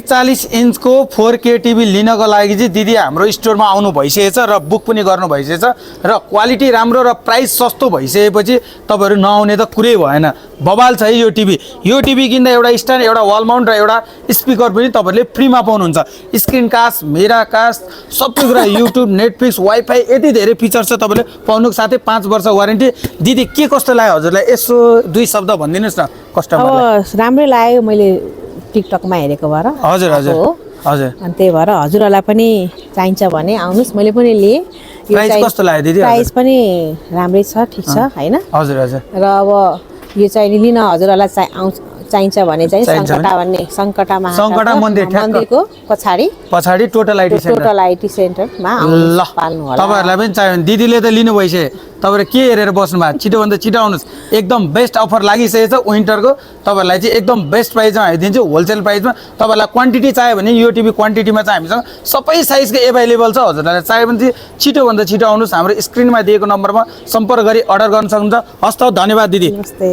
43 इन्चको 4K TV लिनको लागि चाहिँ दिदी हाम्रो स्टोरमा आउनु भइसकेछ र बुक पनि गर्नु भइसकेछ र क्वालिटी राम्रो र प्राइस सस्तो भइसकेपछि तपाईहरु नआउने त कुरै भएन। बबाल छ है यो टिभी। यो टिभी किन्दा एउटा स्ट्यान्ड, एउटा वाल माउन्ट र एउटा स्पिकर पनि तपाईहरुले फ्रीमा पाउनुहुन्छ। स्क्रिन कास्ट, मेरा कास्ट, सबै कुरा युट्युब, नेटफ्लिक्स, वाइफाई यति धेरै फिचर छ तपाईले पाउनुको साथै 5 वर्ष वारेन्टी। दिदी के कस्तो लाग्यो हजुरलाई? यसो दुई शब्द भनिदिनुस् न कस्टमरलाई। अब राम्रै लाग्यो, मैले टिकटकमा हेरेको भएर। हजुर हजुर हजुर। अनि त्यही भएर हजुरहरूलाई पनि चाहिन्छ भने आउनुस्, मैले पनि लिएँ। प्राइस कस्तो लाग्यो दिदी? प्राइस पनि राम्रै छ, ठिक छ हैन? हजुर हजुर। र अब यो चाहिँ लिन हजुरहरूलाई चाहिन्छ भने चाहिँ सङ्कटा मन्दिरको पछाडि टोटल आइटी सेन्टरमा आउनु पाल्नु होला। तपाईहरुलाई पनि चाहियो भने दिदीले त लिनु भइसक्यो, तपाईहरु के हेरेर बस्नु भएको? छिटो भन्दा छिटो आउनुस्। एकदम बेस्ट अफर लागिसकेछ विन्टरको। तपाईहरुलाई चाहिँ एकदम बेस्ट प्राइसमा हालिदिन्छु, होलसेल प्राइसमा। तपाईहरुलाई क्वान्टिटी चाहियो भने यो टिभी क्वान्टिटीमा चाहिँ हामीसँग सबै साइजको एभाइलेबल छ। हजुरलाई चाहियो भने चाहिँ छिटो भन्दा छिटो आउनुस्। हाम्रो स्क्रिनमा दिएको नम्बरमा सम्पर्क गरी अर्डर गर्न सक्नुहुन्छ। हस् त, धन्यवाद दिदी। नमस्ते।